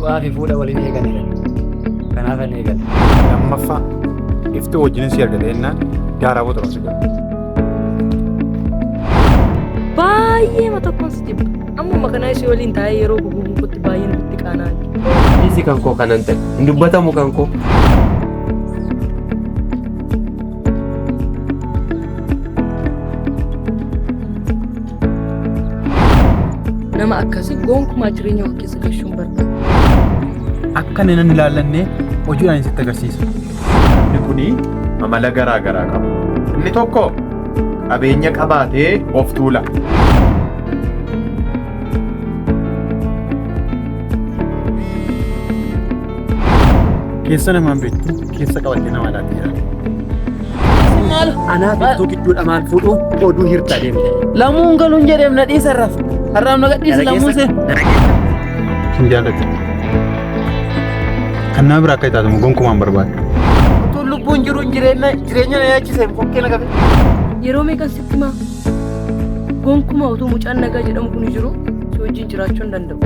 Du'aa fi fuudha waliin eeganidha. Kanaaf hin eegale. Lammaffaa iftuu wajjin si argate jennaan daaraa booda roobsi galu. Baay'ee matakkoon si jibba. Ammuma kanaa ishee waliin taa'ee yeroo guguuguutti baay'ee nutti qaanaa. Isi kan koo kanan ta'e hin dubbatamu kan koo. Nama akkasii gonkumaa jireenya koo keessa gashuun barbaada. Akka inni nan ilaallannee hojiidhaan sitti agarsiisa. Inni kuni amala garaa garaa qaba. Inni tokko qabeenya qabaatee of tuula. Keessa namaan beektu keessa qabattee nama laatti jira. Anaaf ittoo gidduudha maal fuudhu oduu hirtaa deemte. Lamuun galuun jedheem na dhiisa irraaf. Har'aam na gadhiisi lamuun see. Hin jaalladhu. Kan nama biraa akka itaatamu gonkumaan barbaada. Utuun lubbuun jiruun jireenya na yaachisee fokkee na qabe. Yeroo meeqan sitti himaa? Gonkumaa utuu mucaan nagaa jedhamu kun jiru si wajjin jiraachuu hin danda'u.